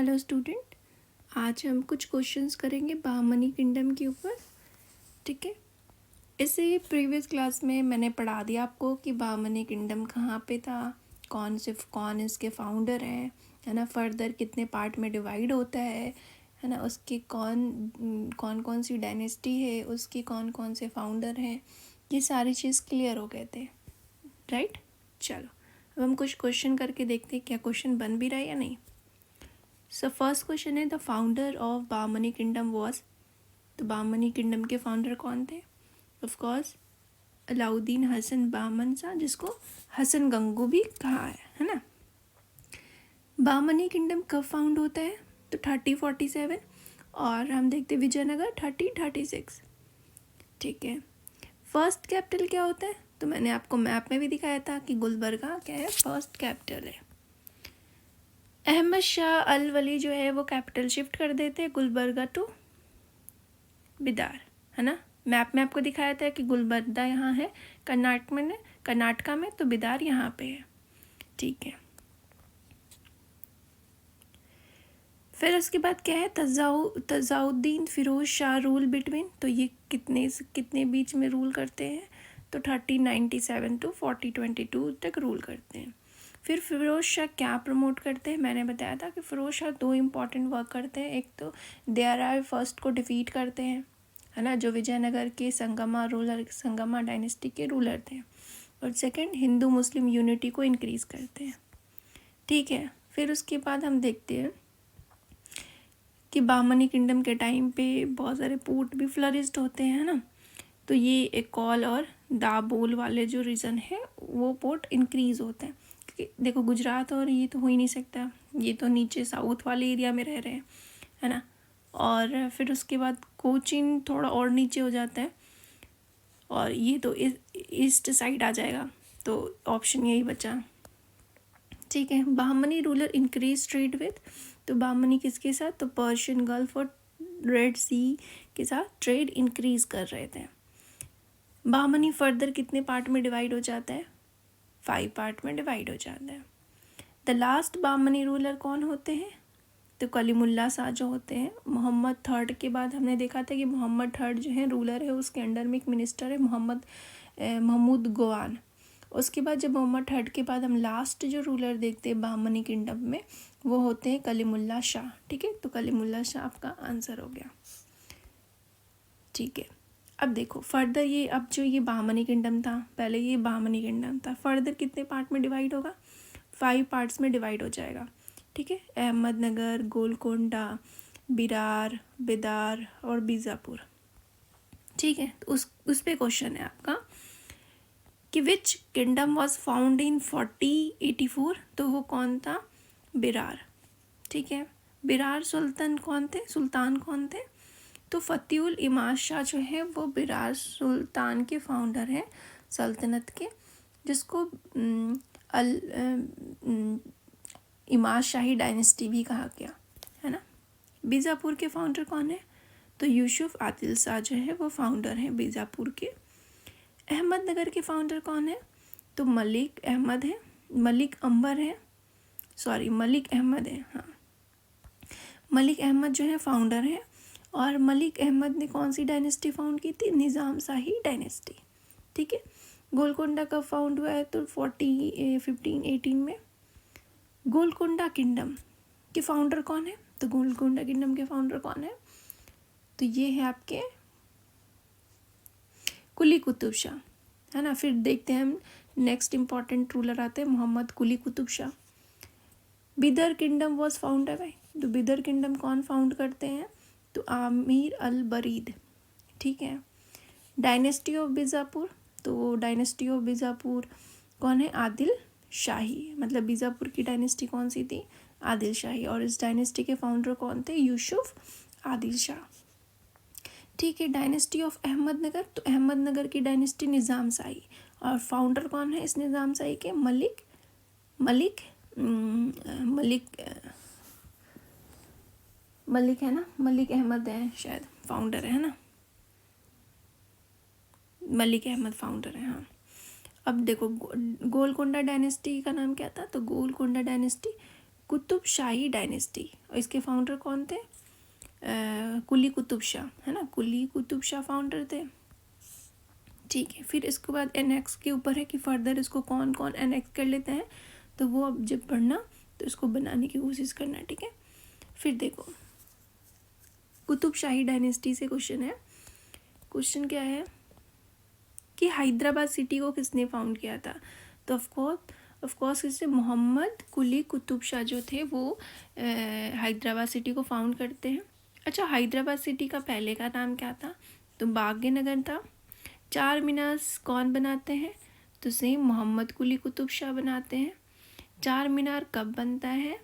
Hello student, आज हम कुछ क्वेश्चंस करेंगे बहमनी किंगडम के ऊपर। ठीक है, इससे प्रीवियस क्लास में मैंने पढ़ा दिया आपको कि बहमनी किंगडम कहाँ पे था, कौन इसके फाउंडर हैं, है ना। फर्दर कितने पार्ट में डिवाइड होता है ना। उसके कौन कौन सी डायनेस्टी है, उसके कौन कौन से फाउंडर हैं, ये सारी चीज़ क्लियर हो गए थे। राइट, चलो अब हम कुछ क्वेश्चन करके देखते हैं क्या क्वेश्चन बन भी रहा है या नहीं। सो फर्स्ट क्वेश्चन है, the founder of Bahmani kingdom was. तो बहमनी किंगडम के फाउंडर कौन थे? ऑफ कोर्स अलाउद्दीन हसन बहमन शाह, जिसको हसन गंगू भी कहा है ना। बहमनी किंगडम कब फाउंड होता है? तो 3047, और हम देखते हैं विजयनगर 3036। ठीक है, फर्स्ट कैपिटल क्या होता है? तो मैंने आपको मैप में भी दिखाया था कि गुलबर्गा क्या है, फर्स्ट कैपिटल है। अहमद शाह अल वली जो है वो कैपिटल शिफ्ट कर देते हैं गुलबर्गा टू बिदार, है ना। मैप में आपको दिखाया था कि गुलबर्गा यहाँ है कर्नाटका में, तो बिदार यहाँ पे है। ठीक है, फिर उसके बाद क्या है, तजाउद्दीन फिरोज शाह रूल बिटवीन। तो ये कितने बीच में रूल करते हैं? तो 1397 टू 4022 तक रूल करते हैं। फिर फिरोज शाह क्या प्रमोट करते हैं? मैंने बताया था कि फिरोज शाह दो इम्पॉर्टेंट वर्क करते हैं। एक तो दयाराय फर्स्ट को डिफीट करते हैं, है ना, जो विजयनगर के संगमा डायनेस्टी के रूलर थे। और सेकंड, हिंदू मुस्लिम यूनिटी को इंक्रीज़ करते हैं। ठीक है, फिर उसके बाद हम देखते हैं कि बहमनी किंगडम के टाइम पे बहुत सारे पोर्ट भी फ्लरिश्ड होते हैं ना। तो ये एक कॉल और दाबोल वाले जो रीजन है वो पोर्ट इंक्रीज़ होते हैं, क्योंकि देखो गुजरात और ये तो हो ही नहीं सकता, ये तो नीचे साउथ वाले एरिया में रह रहे हैं, है ना। और फिर उसके बाद कोचीन थोड़ा और नीचे हो जाता है, और ये तो ईस्ट साइड आ जाएगा, तो ऑप्शन यही बचा। ठीक है, Bahmani ruler increase trade with. तो बहमनी किसके साथ? तो पर्शियन गल्फ और रेड सी के साथ ट्रेड इंक्रीज कर रहे थे। बहमनी फर्दर कितने पार्ट में डिवाइड हो जाता है? 5 पार्ट में डिवाइड हो जाता है। द लास्ट बहमनी रूलर कौन होते हैं? तो कलीमुल्ला शाह जो होते हैं। मोहम्मद थर्ड के बाद हमने देखा था कि मोहम्मद थर्ड जो है रूलर है, उसके अंडर में एक मिनिस्टर है महमूद गोवान। उसके बाद जब मोहम्मद थर्ड के बाद हम लास्ट जो रूलर देखते हैं बहमनी किंगडम में, वो होते हैं कलीमुल्ला शाह। ठीक है, तो कलीमुल्ला शाह आपका आंसर हो गया। ठीक है, अब देखो फर्दर ये, अब जो ये बहमनी किंगडम था, पहले ये बहमनी किंगडम था, फर्दर कितने पार्ट में डिवाइड होगा? 5 पार्ट्स में डिवाइड हो जाएगा। ठीक है, अहमदनगर, गोलकोंडा, बिरार, बिदार और बीजापुर। ठीक है, तो उस पे क्वेश्चन है आपका कि which kingdom was found in 4084। तो वो कौन था? बिरार। ठीक है, बिरार सुल्तान कौन थे? तो फतेहुल इमाद शाह जो है वो बिरार सुल्तान के फाउंडर हैं सल्तनत के, जिसको इमाद शाही डायनेस्टी भी कहा गया, है ना। बीजापुर के फाउंडर कौन है? तो यूसुफ आदिल शाह जो है वो फाउंडर हैं बीजापुर के। अहमदनगर के फाउंडर कौन है? तो मलिक अहमद है, मलिक अहमद है, हाँ। मलिक अहमद जो है फाउंडर है, और मलिक अहमद ने कौन सी डायनेस्टी फाउंड की थी? निज़ाम शाही डायनेस्टी। ठीक है, गोलकोंडा कब फाउंड हुआ है? तो 1518 में। गोलकोंडा किंगडम के फाउंडर कौन है? तो गोलकोंडा किंगडम के फाउंडर कौन है? तो ये है आपके कुली कुतुब शाह, है ना। फिर देखते हैं हम नेक्स्ट इंपॉर्टेंट रूलर आते हैं Mohammad Quli Qutub Shah. Bidar kingdom was found by. तो बिदर किंगडम कौन फाउंड करते हैं? तो आमिर अल बरीद। ठीक है, डायनेस्टी ऑफ बीजापुर। तो डायनेस्टी ऑफ बीजापुर कौन है? आदिल शाही। मतलब बीजापुर की डायनेस्टी कौन सी थी? आदिल शाही। और इस डायनेस्टी के फाउंडर कौन थे? यूसुफ आदिल शाह। ठीक है, डायनेस्टी ऑफ अहमदनगर। तो अहमदनगर की डायनेस्टी निज़ाम शाही, और फाउंडर कौन है इस निज़ाम शाही के? मलिक है ना, मलिक अहमद है शायद फाउंडर है ना, मलिक अहमद फाउंडर है, हाँ। अब देखो गोलकोंडा डायनेस्टी का नाम क्या था? तो गोलकोंडा डायनेस्टी कुतुब शाही डायनेस्टी, और इसके फाउंडर कौन थे? कुली कुतुब शाह, है ना, कुली कुतुब शाह फाउंडर थे। ठीक है, फिर इसके बाद एनेक्स के ऊपर है कि फर्दर इसको कौन कौन एनेक्स कर लेते हैं, तो वो अब जब पढ़ना तो इसको बनाने की कोशिश करना। ठीक है, फिर देखो कुतुब शाही डायनेस्टी से क्वेश्चन है। क्वेश्चन क्या है कि हैदराबाद सिटी को किसने फाउंड किया था? तो ऑफ कोर्स इससे मोहम्मद कुली कुतुब शाह जो थे वो हैदराबाद सिटी को फाउंड करते हैं। अच्छा, हैदराबाद सिटी का पहले का नाम क्या था? तो भाग्यनगर था। चार मीनार कौन बनाते हैं? तो सेम मोहम्मद कुली कुतुब शाह बनाते हैं। चार मीनार कब बनता है?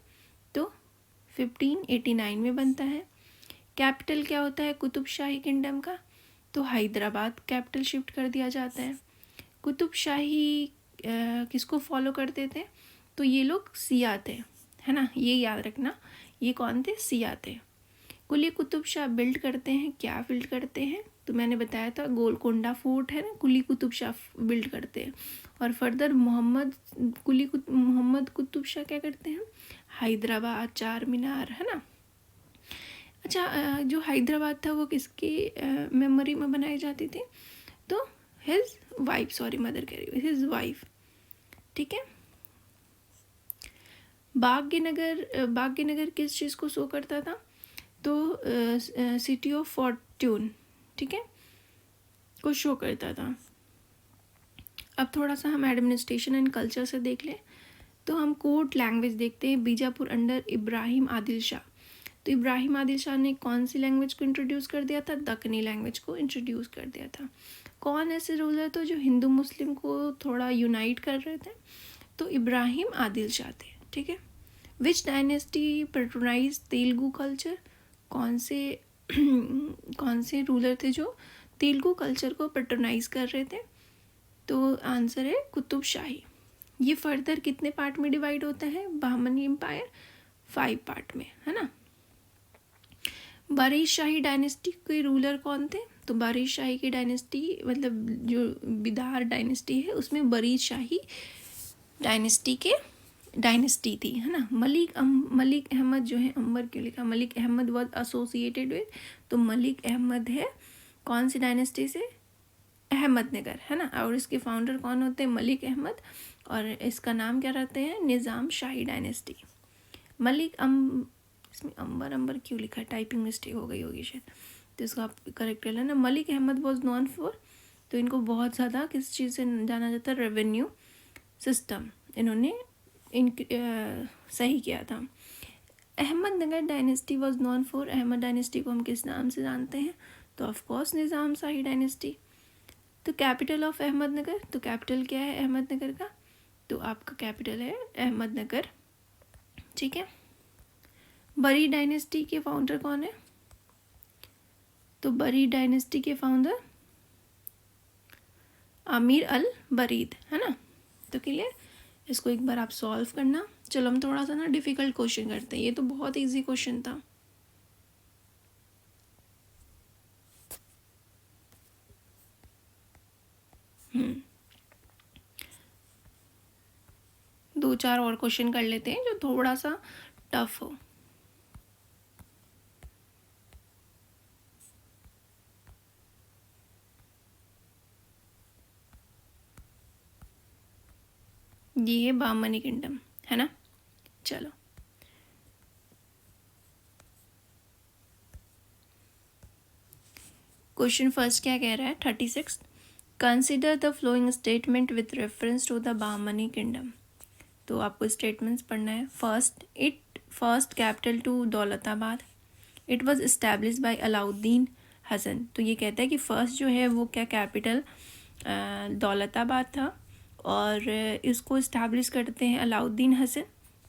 तो 1589 में बनता है। कैपिटल क्या होता है कुतुब शाही किंगडम का? तो हैदराबाद कैपिटल शिफ्ट कर दिया जाता है। कुतुब शाही किसको फॉलो करते थे? तो ये लोग सिया थे, है ना, ये याद रखना, ये कौन थे? सिया थे। कुली कुतुब शाह बिल्ड करते हैं, क्या बिल्ड करते हैं? तो मैंने बताया था गोलकोंडा फोर्ट है ना, कुली कुतुब शाह बिल्ड करते हैं। और फर्दर मोहम्मद कुतुब शाह क्या करते हैं? हैदराबाद, चार मीनार, है ना। अच्छा, जो हैदराबाद था वो किसके मेमोरी में बनाई जाती थी? तो हिज वाइफ, सॉरी मदर कह रही हूँ, हिज वाइफ। ठीक है, भाग्यनगर किस चीज़ को शो करता था? तो सिटी ऑफ फॉर्ट्यून, ठीक है, को शो करता था। अब थोड़ा सा हम एडमिनिस्ट्रेशन एंड कल्चर से देख लें, तो हम कोर्ट लैंग्वेज देखते हैं। बीजापुर अंडर इब्राहिम आदिल शाह। तो इब्राहिम आदिल शाह ने कौन सी लैंग्वेज को इंट्रोड्यूस कर दिया था? दक्कनी लैंग्वेज को इंट्रोड्यूस कर दिया था। कौन ऐसे रूलर थे जो हिंदू मुस्लिम को थोड़ा यूनाइट कर रहे थे? तो इब्राहिम आदिल शाह थे। ठीक है, विच डायनेस्टी पैट्रोनाइज तेलुगु कल्चर? कौन से रूलर थे जो तेलुगु कल्चर को पैट्रोनाइज कर रहे थे? तो आंसर है कुतुब शाही। ये फर्दर कितने पार्ट में डिवाइड होता है? बहमनी एम्पायर 5 पार्ट में, है ना। बारिश शाही डायनेस्टी के रूलर कौन थे? तो बारिश शाही की डायनेस्टी, मतलब जो बिदार डायनेस्टी है उसमें बारिश शाही डायनेस्टी थी, है ना। मलिक अहमद जो है, अंबर क्यों लिखा? Malik Ahmad was associated with, तो मलिक अहमद है कौन सी डायनेस्टी से? अहमदनगर, है ना। और इसके फाउंडर कौन होते हैं? मलिक अहमद, और इसका नाम क्या रहते हैं? निज़ाम शाही डायनेस्टी। इसमें अंबर क्यों लिखा? टाइपिंग मिस्टेक हो गई होगी शायद, तो इसको आप करेक्ट कर लेना। Malik Ahmad was known for, तो इनको बहुत ज़्यादा किस चीज़ से जाना जाता है? रेवेन्यू सिस्टम, इन्होंने सही किया था। Ahmadnagar dynasty was known for, Ahmad dynasty को हम किस नाम से जानते हैं? तो ऑफकोर्स निज़ाम शाही डायनेस्टी। तो कैपिटल ऑफ अहमदनगर, तो कैपिटल क्या है अहमदनगर का? तो आपका कैपिटल है अहमदनगर। ठीक है, बरी डायनेस्टी के फाउंडर कौन है? तो बरी डायनेस्टी के फाउंडर आमिर अल बरीद, है ना। तो क्लियर, इसको एक बार आप सॉल्व करना। चलो हम थोड़ा सा ना डिफिकल्ट क्वेश्चन करते हैं, ये तो बहुत इजी क्वेश्चन था। दो चार और क्वेश्चन कर लेते हैं जो थोड़ा सा टफ हो। ये है बामनी किंगडम, है ना। चलो, क्वेश्चन फर्स्ट क्या कह रहा है? 36, consider the following statement with reference to the Bahmani kingdom. तो आपको स्टेटमेंट्स पढ़ना है। First capital to Daulatabad, it was establish by Alauddin Hasan. तो ये कहता है कि फर्स्ट जो है वो क्या कैपिटल दौलताबाद था, और इसको इस्टेब्लिश करते हैं अलाउद्दीन हसन।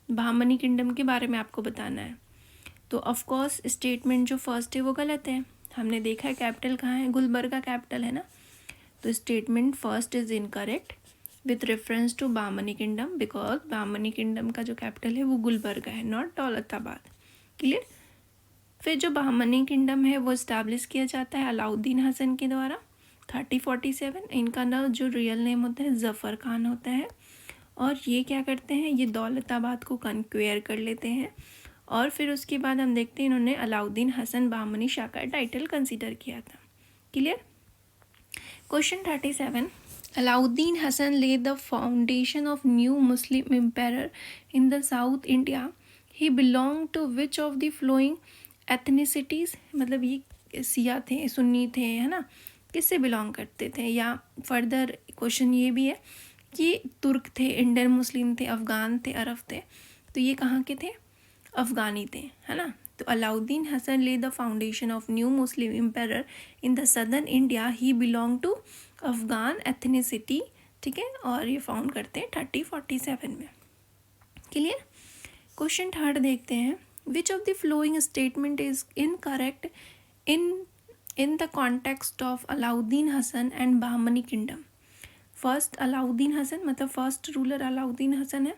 बहामनी किंगडम के बारे में आपको बताना है। तो ऑफ कोर्स स्टेटमेंट जो फर्स्ट है वो गलत है, हमने देखा है कैपिटल कहाँ है, गुलबर्गा कैपिटल है ना। तो statement first is incorrect with reference to Bahmani kingdom, because Bahmani kingdom का जो कैपिटल है वो गुलबर्गा है, नॉट दौलताबाद। क्लियर। फिर जो बहामनी किंगडम है वो इस्टेब्लिश किया जाता है अलाउद्दीन हसन के द्वारा 3047। इनका ना जो रियल नेम होता है ज़फ़र खान होता है, और ये क्या करते हैं, ये दौलताबाद को कन्क्वेयर कर लेते हैं। और फिर उसके बाद हम देखते हैं इन्होंने अलाउद्दीन हसन बहमनी शाह का टाइटल कंसीडर किया था। क्लियर। क्वेश्चन 37, अलाउद्दीन हसन ले the foundation of new Muslim empire in the South India. He belong to which of the following ethnicities, मतलब ये सिया थे, सुन्नी थे, है ना, किससे बिलोंग करते थे। या फर्दर क्वेश्चन ये भी है कि तुर्क थे, इंडियन मुस्लिम थे, अफ़गान थे, अरब थे, तो ये कहाँ के थे, अफ़गानी थे, है ना। तो अलाउद्दीन हसन ले the foundation of new Muslim empire in the southern India. He belong to Afghan ethnicity, ठीक है, और ये फाउंड करते हैं 3047 में। क्लियर। क्वेश्चन 3 देखते हैं, which of the following statement is incorrect in the context of Alauddin Hasan and Bahmani kingdom. First Alauddin Hasan, मतलब फर्स्ट रूलर अलाउद्दीन हसन है।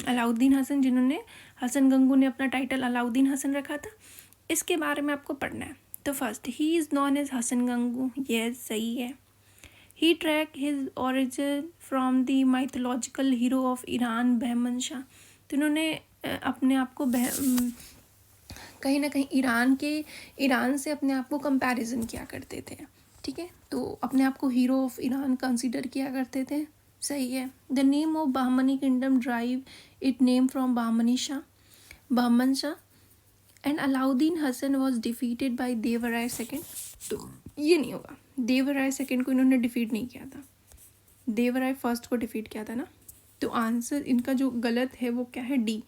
अलाउद्दीन हसन, जिन्होंने, हसन गंगू ने अपना टाइटल अलाउद्दीन हसन रखा था, इसके बारे में आपको पढ़ना है। तो first, he is known as Hasan Gangu, ये सही है। He track his origin from the mythological hero of Iran Bahman Shah. तो इन्होंने अपने आप को कहीं ना कहीं ईरान से अपने आप को कंपैरिजन किया करते थे, ठीक है, तो अपने आप को हीरो ऑफ ईरान कंसीडर किया करते थे, सही है। The name of Bahmani kingdom drive it name from Bahman Shah and Alauddin Hasan was defeated by Devaraya second. तो ये नहीं होगा, देवराय सेकेंड को इन्होंने डिफीट नहीं किया था, देवराय फर्स्ट को डिफीट किया था ना। तो आंसर इनका जो गलत है वो क्या है, डी।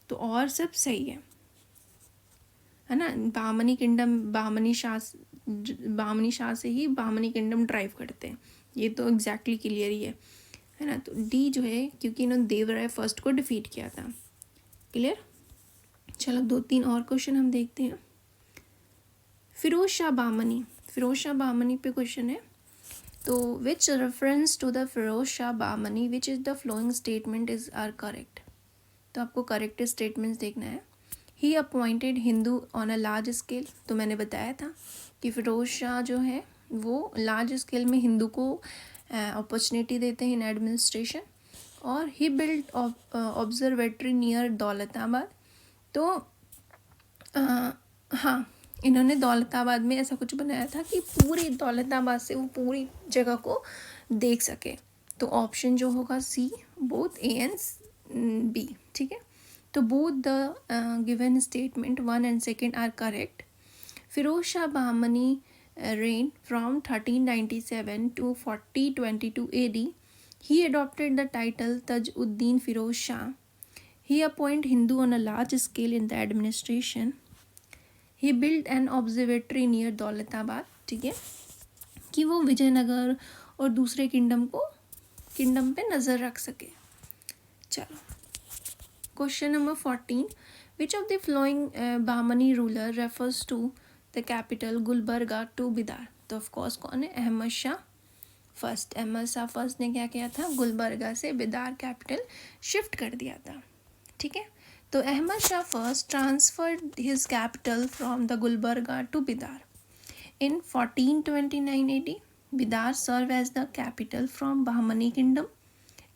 तो और सब सही है ना। बहमनी किंगडम बहमनी शाह से ही बहमनी किंगडम ड्राइव करते हैं, ये तो एग्जैक्टली क्लियर ही है ना। तो डी जो है, क्योंकि इन्होंने देवराय फर्स्ट को डिफीट किया था। क्लियर। चलो 2-3 और क्वेश्चन हम देखते हैं। फिरोज शाह बहमनी पे क्वेश्चन है। तो which reference to the Firoz Shah Bahmani which is the following statement is are correct. तो आपको करेक्ट स्टेटमेंट्स देखना है। He appointed Hindu on a large scale, तो मैंने बताया था कि फिरोज शाह जो है वो लार्ज स्केल में हिंदू को अपॉर्चुनिटी देते हैं इन एडमिनिस्ट्रेशन। और ही बिल्ड ऑब्जर्वेटरी नियर दौलताबाद। तो हाँ, इन्होंने दौलताबाद में ऐसा कुछ बनाया था कि पूरी दौलताबाद से वो पूरी जगह को देख सके। तो ऑप्शन जो होगा C, both A and B, ठीक है। तो both the given statement 1 and 2 are correct. Firoz Shah Bahmani reign from 1397 to 4022 AD. He adopted the title Taj-ud-Din Firoz Shah. He appointed Hindu on a large scale in the administration. He built an observatory near Daulatabad, ठीक है, कि वो विजयनगर और दूसरे kingdom पे नज़र रख सके। चलो question number 14, which of the following Bahmani ruler refers to the capital Gulbarga to Bidar. तो ऑफकोर्स कौन है, अहमद शाह फर्स्ट ने क्या किया था, गुलबर्गा से बिदार कैपिटल शिफ्ट कर दिया था, ठीक है। तो Ahmad Shah first transferred his capital from the Gulbarga to Bidar in 1429 AD. Bidar serve as the capital from Bahmani kingdom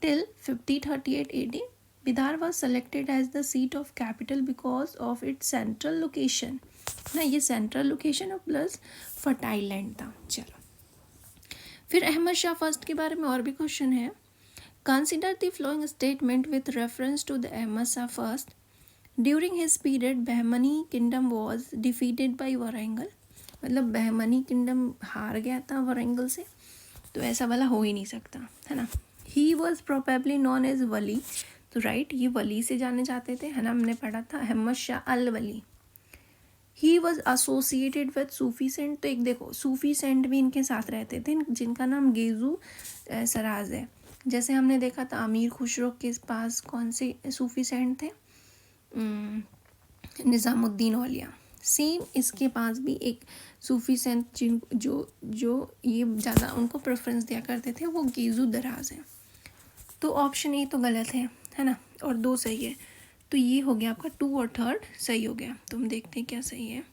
till 5038 AD. Bidar was selected as the seat of capital because of its central location. ना ये central location और plus fertile land था। चलो फिर Ahmad Shah first के बारे में और भी क्वेश्चन है। Consider the following statement with reference to the Ahmad Shah first. During his period Bahmani kingdom was defeated by Warangal. मतलब बहमनी किंगडम हार गया था वारंगल से, तो ऐसा वाला हो ही नहीं सकता, है ना। He was probably known as Wali, तो राइट, ये वली से जाने जाते थे, है ना, हमने पढ़ा था Ahmad Shah Al Wali. He was associated with Sufi saint. तो एक देखो, सूफी सेंट भी इनके साथ रहते थे जिनका नाम गेजू सराज है। जैसे हमने देखा था अमीर खुसरो के पास कौन से सूफी सेंट थे, निज़ामुद्दीन औलिया। सेम इसके पास भी एक सूफी सेंट जो ये ज़्यादा उनको प्रेफरेंस दिया करते थे, वो गेजू दराज है। तो ऑप्शन ए तो गलत है ना, और 2 सही है। तो ये हो गया आपका 2 और 3 सही हो गया। तो हम देखते हैं क्या सही है।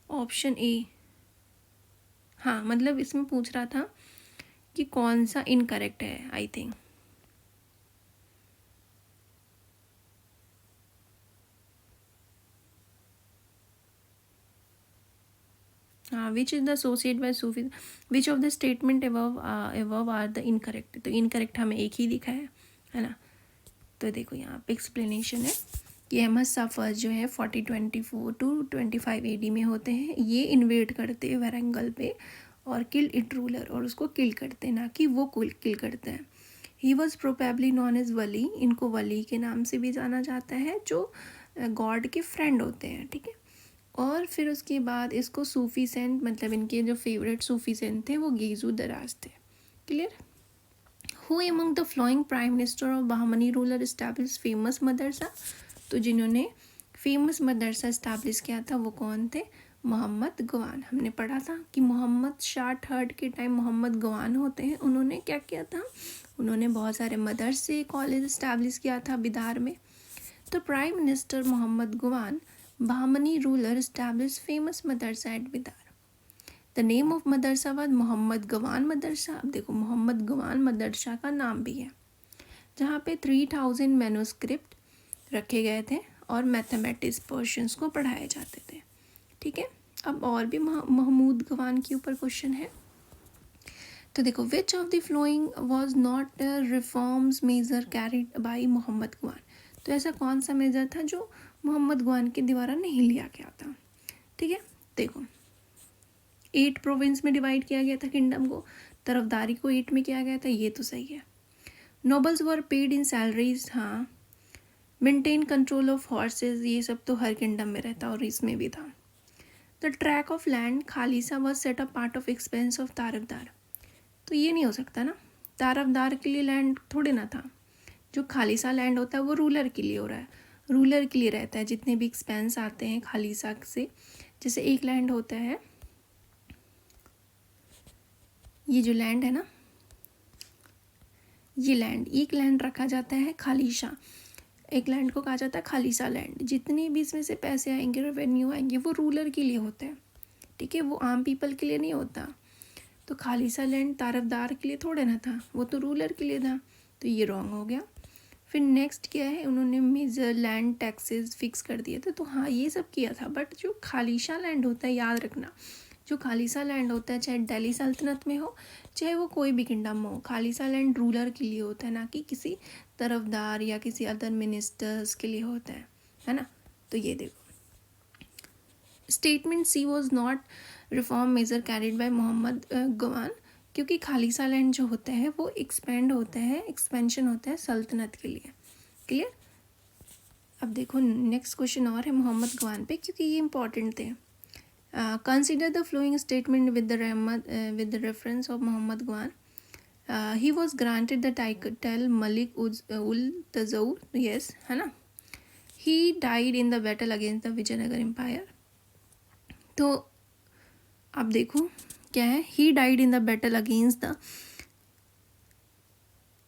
ऑप्शन ए, हाँ मतलब इसमें पूछ रहा था कि कौन सा इनकरेक्ट है, आई थिंक। हाँ, which is the associate by Sufi, which of the statement above are the incorrect, तो इनकरेक्ट हमें एक ही दिखा है ना। तो देखो यहाँ पे एक्सप्लेनेशन है कि अहमद शाह फर्स्ट जो है 1424 टू 25 AD में होते हैं। ये इन्वेड करते हैं वारंगल पे और किल इट रूलर, और उसको किल करते हैं, ना कि वो किल करते हैं। He was probably known as Wali, इनको वली के नाम से भी जाना जाता है, जो गॉड के फ्रेंड होते हैं, ठीक है। और फिर उसके बाद इसको सूफी सेंट, मतलब इनके जो फेवरेट सूफी सेंट थे वो गेजू दराज थे। Clear. Who among the following prime minister of Bahmani ruler establish famous madrasa, तो जिन्होंने फेमस मदरसा इस्टेब्लिश किया था वो कौन थे? मोहम्मद गवान। हमने पढ़ा था कि मोहम्मद शाह थर्ड के टाइम मोहम्मद गवान होते हैं, उन्होंने क्या किया था, उन्होंने बहुत सारे मदरसे कॉलेज इस्टेब्लिश किया था बिदार में। तो prime minister Mohammad Gawan Bahmani ruler establish famous madrasa at Bidar. The name of madrasa was Mohammad Gawan madrasa. अब देखो मोहम्मद गवान मदरसा का नाम भी है, जहाँ पे 3000 मैन्युस्क्रिप्ट रखे गए थे और मैथमेटिक्स पोर्शंस को पढ़ाए जाते थे, ठीक है। अब और भी महमूद गवान के ऊपर क्वेश्चन है। तो देखो, which of the following was not reforms major carried by Mohammad Gawan, तो ऐसा कौन सा मेजर था जो मोहम्मद गवान के द्वारा नहीं लिया गया था, ठीक है। देखो 8 प्रोविंस में डिवाइड किया गया था किंगडम को, तरफदारी को 8 में किया गया था, ये तो सही है। Nobles were paid in salaries, हाँ। मेंटेन कंट्रोल ऑफ हॉर्सेज, ये सब तो हर किंगडम में रहता और इसमें भी था। The track of land khalisa was set a part of expense of Tarafdar, तो ये नहीं हो सकता ना, तारफदार के लिए लैंड थोड़े ना था। जो खालिसा लैंड होता है वो रूलर के लिए हो रहा है, रूलर के लिए रहता है। जितने भी एक्सपेंस आते हैं खालिसा से, जैसे एक लैंड होता है, ये जो लैंड है ना, ये लैंड, एक लैंड रखा जाता है खालिसा, एक लैंड को कहा जाता है खालिसा लैंड। जितने भी इसमें से पैसे आएंगे, रेवेन्यू आएंगे, वो रूलर के लिए होते हैं, ठीक है, वो आम पीपल के लिए नहीं होता। तो खालिसा लैंड तारफदार के लिए थोड़े ना था, वो तो रूलर के लिए था, तो ये रॉन्ग हो गया। फिर नेक्स्ट क्या है, उन्होंने मेजर लैंड टैक्सेस फिक्स कर दिए थे, तो हाँ ये सब किया था। बट जो खालिसा लैंड होता है, याद रखना, जो खालिसा लैंड होता है, चाहे दिल्ली सल्तनत में हो, चाहे वो कोई भी किंगडम हो, खालिसा लैंड रूलर के लिए होता है, ना कि किसी तरफदार या किसी अदर मिनिस्टर्स के लिए होता है ना। तो ये देखो, statement C was not reform major carried by Mohammad Gawan, क्योंकि खालिसा लैंड जो होता है वो एक्सपेंड होता है, एक्सपेंशन होता है सल्तनत के लिए। क्लियर। अब देखो नेक्स्ट क्वेश्चन और है मोहम्मद गवान पे, क्योंकि ये इंपॉर्टेंट थे। Consider the following statement with the reference of Mohammad Gawan. He was granted the title Malik ul Tujjar, yes, है ना। He died in the battle against the Vijayanagar empire. तो अब देखो क्या है, he died in the battle against the,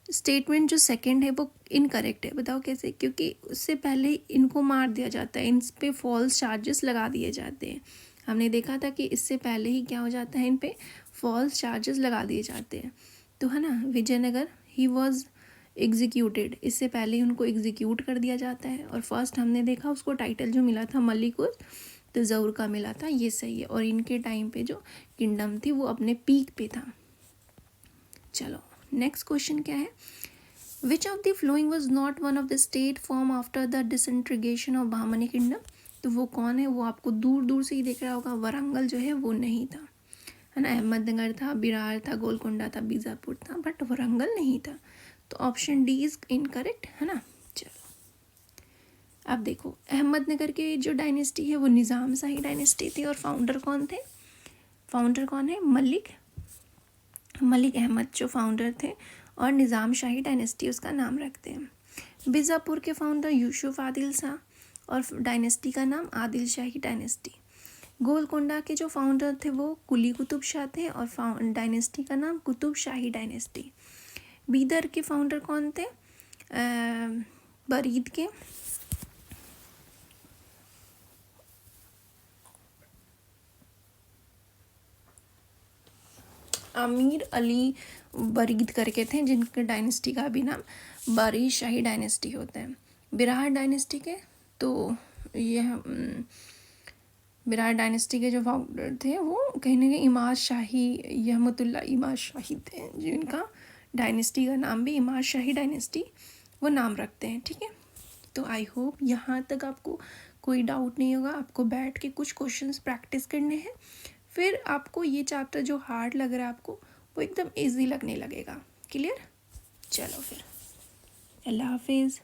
statement जो second है वो इनकरेक्ट है। बताओ कैसे, क्योंकि उससे पहले इनको मार दिया जाता है, इन पे फॉल्स चार्जेस लगा दिए जाते हैं। हमने देखा था कि इससे पहले ही क्या हो जाता है, इन पे फॉल्स चार्जेस लगा दिए जाते हैं, तो है ना। विजयनगर, ही वॉज एग्जीक्यूटेड, इससे पहले ही उनको एग्जीक्यूट कर दिया जाता है। और फर्स्ट हमने देखा उसको टाइटल जो मिला था मलिक उल तजौर का मिला था, ये सही है। और इनके टाइम पे जो किंगडम थी वो अपने पीक पे था। चलो नेक्स्ट क्वेश्चन क्या है, which of the following was not one of the state form after the disintegration of Bahmani kingdom, तो वो कौन है, वो आपको दूर दूर से ही दिख रहा होगा, वारंगल जो है वो नहीं था, है ना। अहमदनगर था, बिरार था, गोलकोंडा था, बीजापुर था, बट वारंगल नहीं था। तो ऑप्शन डी इज इनकरेक्ट, है ना। चलो अब देखो, अहमदनगर के जो डायनेस्टी है वो निज़ाम शाही डायनेस्टी थी, और फाउंडर कौन थे, फाउंडर कौन है, मलिक अहमद जो फाउंडर थे, और निज़ाम शाही डायनेस्टी उसका नाम रखते हैं। बीजापुर के फाउंडर यूसुफ आदिल शाह, और डायनेस्टी का नाम आदिल शाही डायनेस्टी। गोलकोंडा के जो फाउंडर थे वो कुली कुतुब शाह थे, और डायनेस्टी का नाम कुतुब शाही डायनेस्टी। बीदर के फाउंडर कौन थे, बरीद के, आमिर अली बरीद करके थे, जिनके डायनेस्टी का भी नाम बारी शाही डायनेस्टी होता है। बिरार डायनेस्टी के तो यह बिरार डायनेस्टी के जो फाउंडर थे वो कहीं ना कहीं इमाद शाही, यहमतुल्ला इमाद शाही थे, जिनका डायनेस्टी का नाम भी इमाद शाही डायनेस्टी वो नाम रखते हैं। ठीक है, तो आई होप यहाँ तक आपको कोई डाउट नहीं होगा। आपको बैठ के कुछ क्वेश्चंस प्रैक्टिस करने हैं, फिर आपको ये चैप्टर जो हार्ड लग रहा है आपको वो एकदम इजी लगने लगेगा। क्लियर? चलो फिर, अल्लाह हाफिज़।